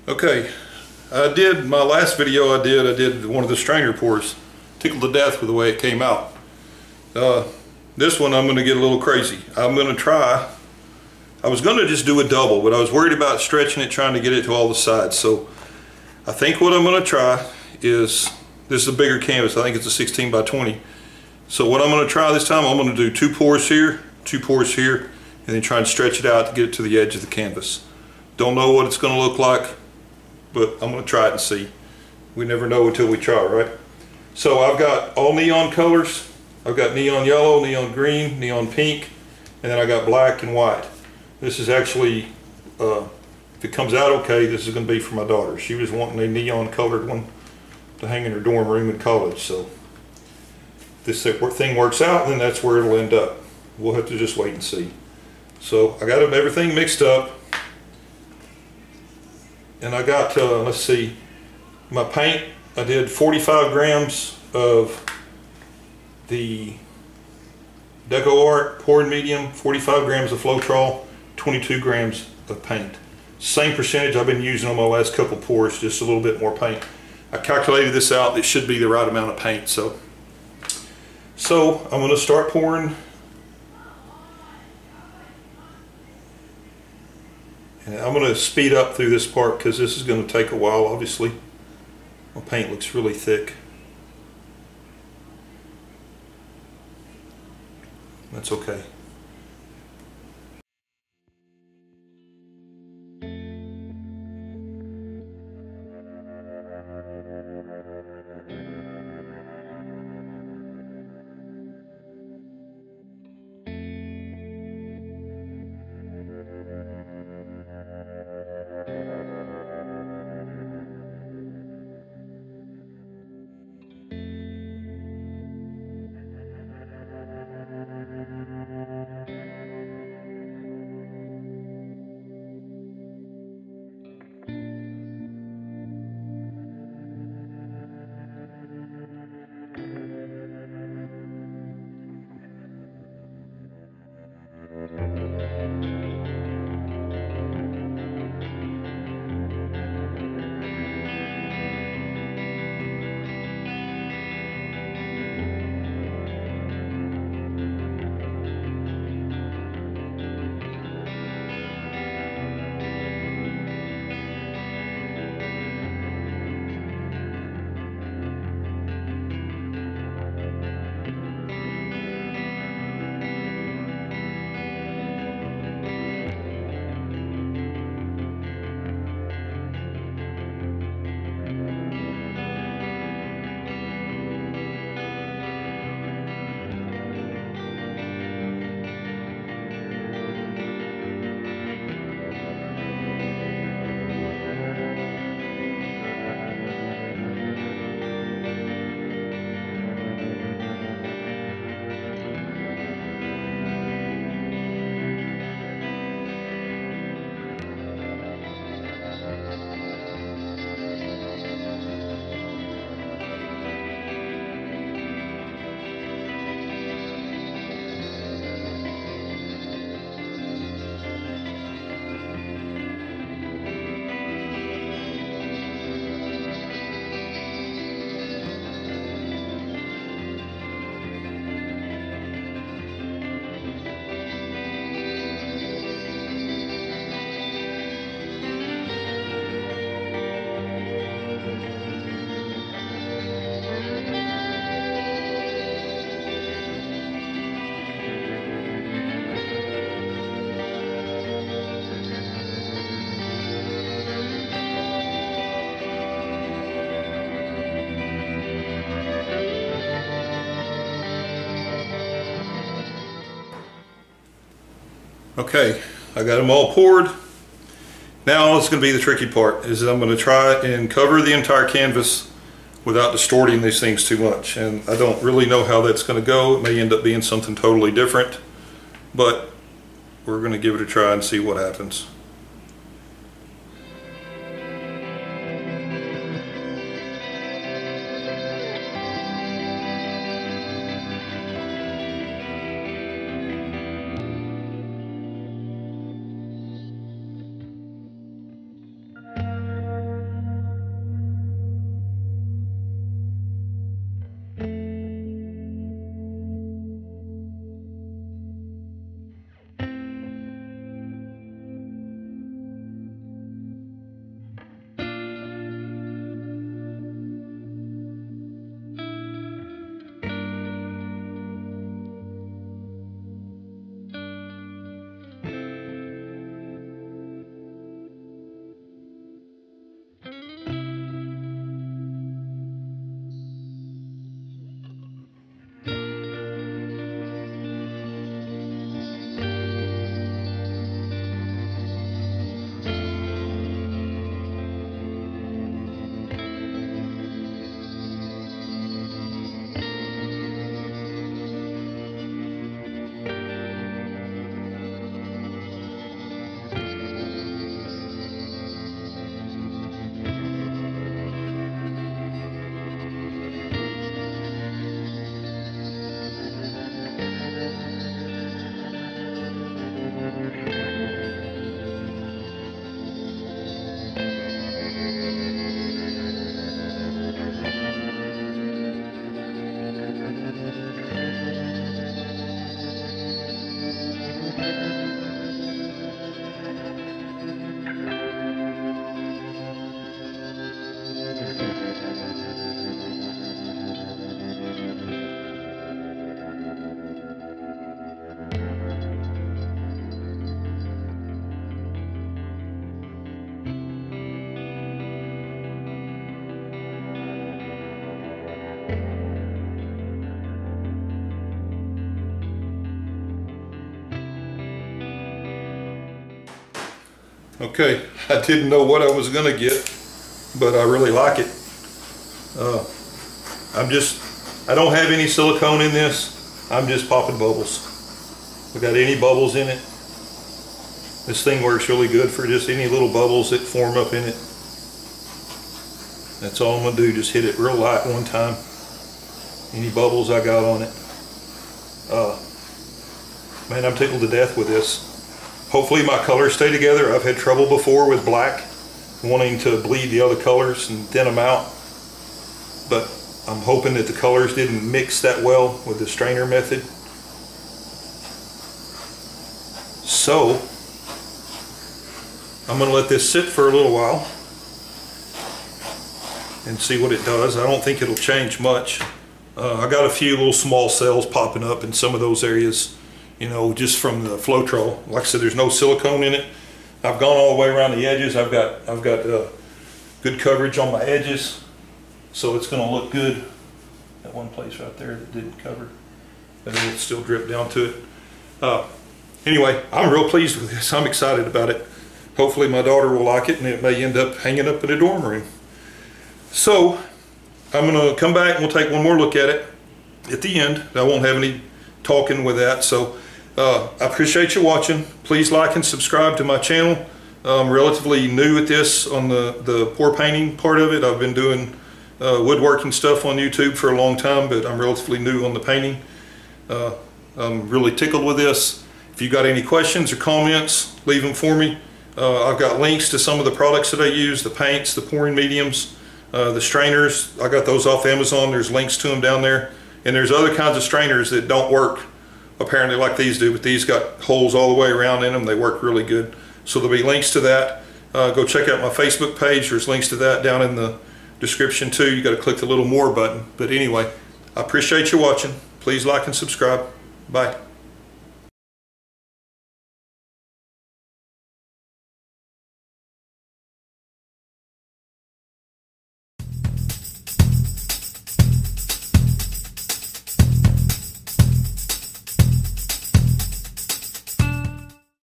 Okay, I did my last video. I did one of the strainer pours. Tickled to death with the way it came out. This one I'm going to get a little crazy. I'm going to try. I was going to just do a double, but I was worried about stretching it, trying to get it to all the sides. So I think what I'm going to try is, this is a bigger canvas. I think it's a 16 by 20. So what I'm going to try this time, I'm going to do 2 pours here, 2 pours here, and then try and stretch it out to get it to the edge of the canvas. Don't know what it's going to look like, but I'm going to try it and see. We never know until we try, right? So I've got all neon colors. I've got neon yellow, neon green, neon pink, and then I got black and white. This is actually, if it comes out okay, this is going to be for my daughter. She was wanting a neon colored one to hang in her dorm room in college. So if this thing works out, then that's where it'll end up. We'll have to just wait and see. So I got everything mixed up. And I got, let's see, my paint, I did 45 grams of the Deco Art poured medium, 45 grams of Floetrol, 22 grams of paint. Same percentage I've been using on my last couple pours, just a little bit more paint. I calculated this out, it should be the right amount of paint. So I'm going to start pouring. And I'm going to speed up through this part because this is going to take a while, obviously. My paint looks really thick. That's okay. Okay, I got them all poured. Now it's going to be the tricky part, is that I'm going to try and cover the entire canvas without distorting these things too much. And I don't really know how that's going to go. It may end up being something totally different, but we're going to give it a try and see what happens. Okay, I didn't know what I was gonna get, but I really like it. I don't have any silicone in this. I'm just popping bubbles. Without any bubbles in it. This thing works really good for just any little bubbles that form up in it. That's all I'm gonna do, just hit it real light one time. Any bubbles I got on it. Man, I'm tickled to death with this. Hopefully my colors stay together. I've had trouble before with black, wanting to bleed the other colors and thin them out. But I'm hoping that the colors didn't mix that well with the strainer method. So, I'm going to let this sit for a little while and see what it does. I don't think it'll change much. I got a few little small cells popping up in some of those areas, you know, just from the Floetrol. Like I said, there's no silicone in it. I've gone all the way around the edges. I've got good coverage on my edges, so it's going to look good. That one place right there that didn't cover, but it'll still drip down to it. Anyway, I'm real pleased with this. I'm excited about it. Hopefully my daughter will like it, and it may end up hanging up in a dorm room. So I'm going to come back and we'll take one more look at it at the end. I won't have any talking with that. So I appreciate you watching. Please like and subscribe to my channel. I'm relatively new at this on the pour painting part of it. I've been doing woodworking stuff on YouTube for a long time, but I'm relatively new on the painting. I'm really tickled with this. If you got any questions or comments, leave them for me. I've got links to some of the products that I use, the paints, the pouring mediums, the strainers. I got those off Amazon. There's links to them down there. And there's other kinds of strainers that don't work apparently like these do, but these got holes all the way around in them. They work really good. So there'll be links to that. Go check out my Facebook page. There's links to that down in the description too. You got to click the little more button. But anyway, I appreciate you watching. Please like and subscribe. Bye.